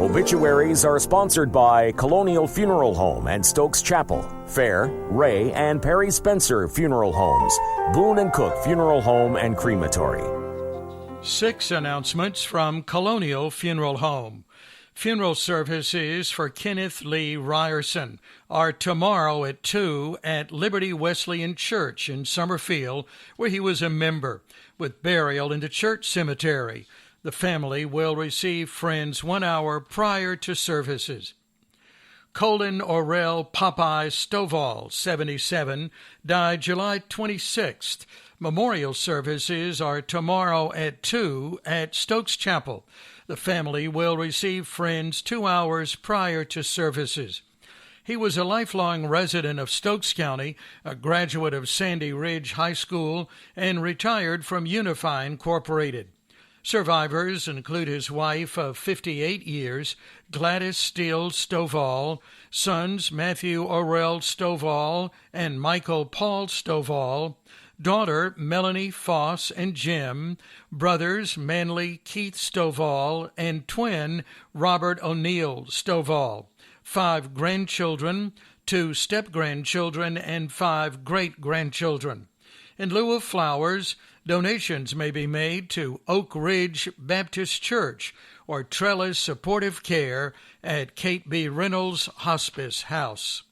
Obituaries are sponsored by Colonial Funeral Home and Stokes Chapel, Fair, Ray, and Perry Spencer Funeral Homes, Boone & Cook Funeral Home and Crematory. 6 announcements from Colonial Funeral Home. Funeral services for Kenneth Lee Ryerson are tomorrow at 2 at Liberty Wesleyan Church in Summerfield, where he was a member, with burial in the church cemetery. The family will receive friends 1 hour prior to services. Colin Orrell Popeye Stovall, 77, died July 26th. Memorial services are tomorrow at 2 at Stokes Chapel. The family will receive friends 2 hours prior to services. He was a lifelong resident of Stokes County, a graduate of Sandy Ridge High School, and retired from Unify Incorporated. Survivors include his wife of 58 years, Gladys Steele Stovall, sons Matthew Orrell Stovall and Michael Paul Stovall, daughter Melanie Foss and Jim, brothers Manley Keith Stovall and twin Robert O'Neill Stovall, 5 grandchildren, 2 step-grandchildren, and 5 great-grandchildren. In lieu of flowers, donations may be made to Oak Ridge Baptist Church or Trellis Supportive Care at Kate B. Reynolds Hospice House.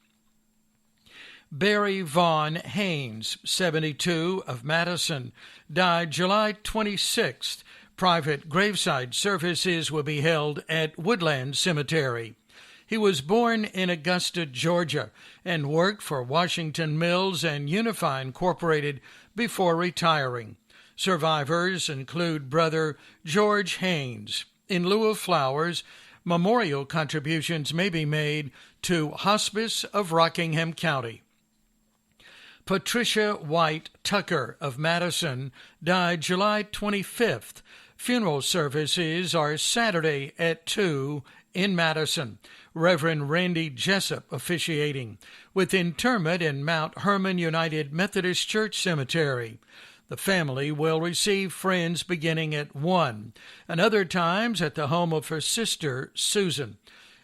Barry Vaughn Haynes, 72, of Madison, died July 26th. Private graveside services will be held at Woodland Cemetery. He was born in Augusta, Georgia, and worked for Washington Mills and Unify Incorporated before retiring. Survivors include brother George Haynes. In lieu of flowers, memorial contributions may be made to Hospice of Rockingham County. Patricia White Tucker of Madison died July 25th. Funeral services are Saturday at 2 in Madison. Reverend Randy Jessup officiating, with interment in Mount Hermon United Methodist Church Cemetery. The family will receive friends beginning at 1, and other times at the home of her sister, Susan.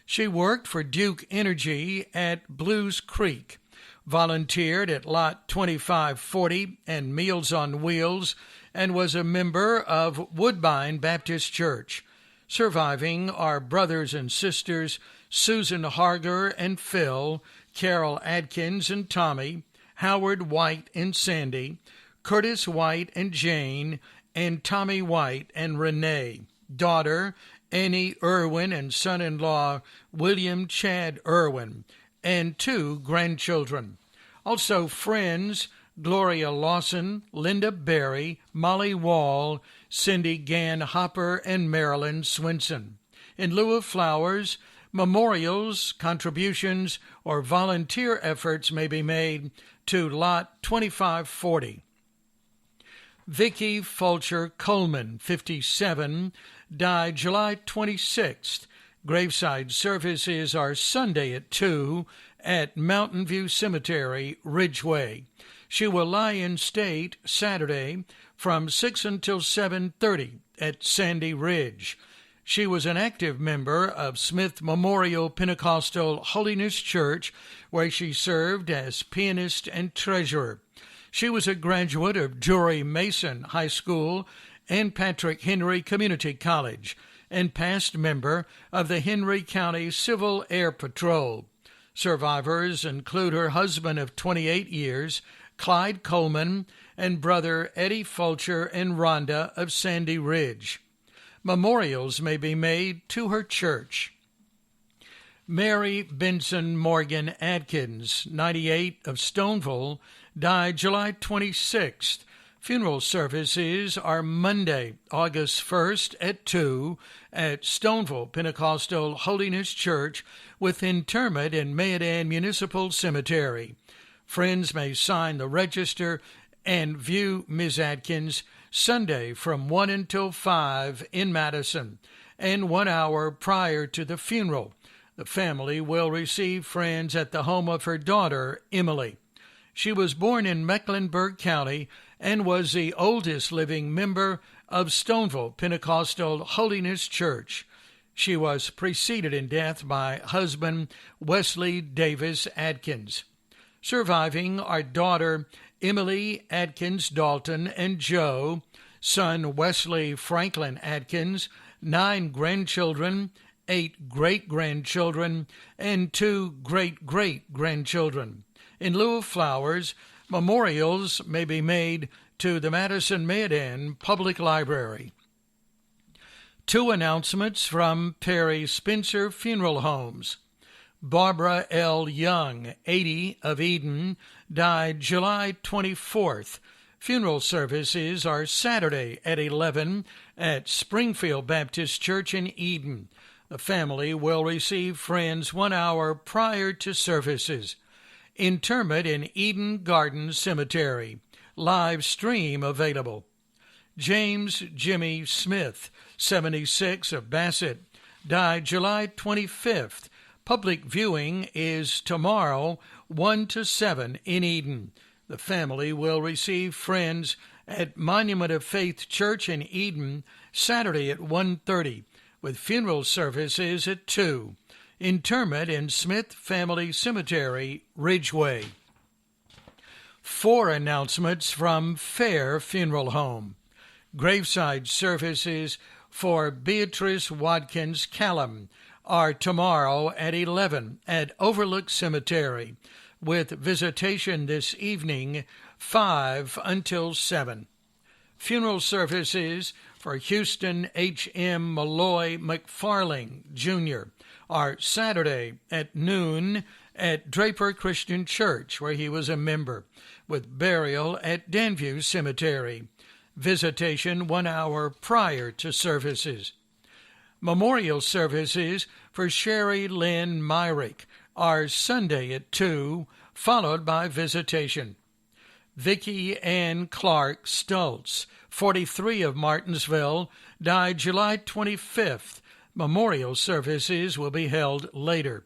She worked for Duke Energy at Blues Creek, volunteered at Lot 2540 and Meals on Wheels, and was a member of Woodbine Baptist Church. Surviving are brothers and sisters Susan Harger and Phil, Carol Adkins and Tommy, Howard White and Sandy, Curtis White and Jane, and Tommy White and Renee, daughter Annie Irwin and son-in-law William Chad Irwin, and 2 grandchildren. Also friends Gloria Lawson, Linda Berry, Molly Wall, Cindy Gann Hopper, and Marilyn Swinson. In lieu of flowers, memorials, contributions, or volunteer efforts may be made to Lot 2540. Vicki Fulcher Coleman, 57, died July 26th. Graveside services are Sunday at 2 at Mountain View Cemetery, Ridgeway. She will lie in state Saturday from 6 until 7:30 at Sandy Ridge. She was an active member of Smith Memorial Pentecostal Holiness Church, where she served as pianist and treasurer. She was a graduate of Drury Mason High School and Patrick Henry Community College, and past member of the Henry County Civil Air Patrol. Survivors include her husband of 28 years, Clyde Coleman, and brother Eddie Fulcher and Rhonda of Sandy Ridge. Memorials may be made to her church. Mary Benson Morgan Adkins, 98, of Stoneville, died July 26th. Funeral services are Monday, August 1st at 2 at Stoneville Pentecostal Holiness Church, with interment in Mayodan Municipal Cemetery. Friends may sign the register and view Ms. Adkins Sunday from 1 until 5 in Madison, and 1 hour prior to the funeral. The family will receive friends at the home of her daughter, Emily. She was born in Mecklenburg County and was the oldest living member of Stoneville Pentecostal Holiness Church. She was preceded in death by husband Wesley Davis Adkins. Surviving are daughter Emily Adkins Dalton and Joe, son Wesley Franklin Adkins, 9 grandchildren, 8 great-grandchildren, and 2 great-great-grandchildren. In lieu of flowers, memorials may be made to the Madison Mid-End Public Library. 2 announcements from Perry Spencer Funeral Homes. Barbara L. Young, 80, of Eden, died July 24th. Funeral services are Saturday at 11 at Springfield Baptist Church in Eden. The family will receive friends 1 hour prior to services. Interment in Eden Garden Cemetery. Live stream available. James Jimmy Smith, 76, of Bassett, died July 25th. Public viewing is tomorrow, 1 to 7 in Eden. The family will receive friends at Monument of Faith Church in Eden Saturday at 1:30, with funeral services at 2. Interment in Smith Family Cemetery, Ridgeway. 4 announcements from Fair Funeral Home. Graveside services for Beatrice Watkins Callum are tomorrow at 11 at Overlook Cemetery, with visitation this evening 5 until 7. Funeral services for Houston H.M. Malloy McFarling, Jr. are Saturday at noon at Draper Christian Church, where he was a member, with burial at Danview Cemetery. Visitation 1 hour prior to services. Memorial services for Sherry Lynn Myrick are Sunday at 2, followed by visitation. Vicki Ann Clark Stultz, 43, of Martinsville, died July 25th. Memorial services will be held later.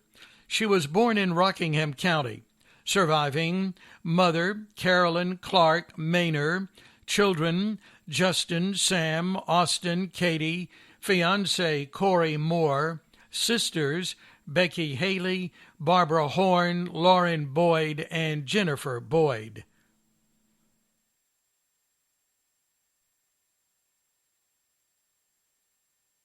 She was born in Rockingham County. Surviving mother Carolyn Clark Maynor, children Justin, Sam, Austin, Katie, fiance Corey Moore, sisters Becky Haley, Barbara Horn, Lauren Boyd, and Jennifer Boyd.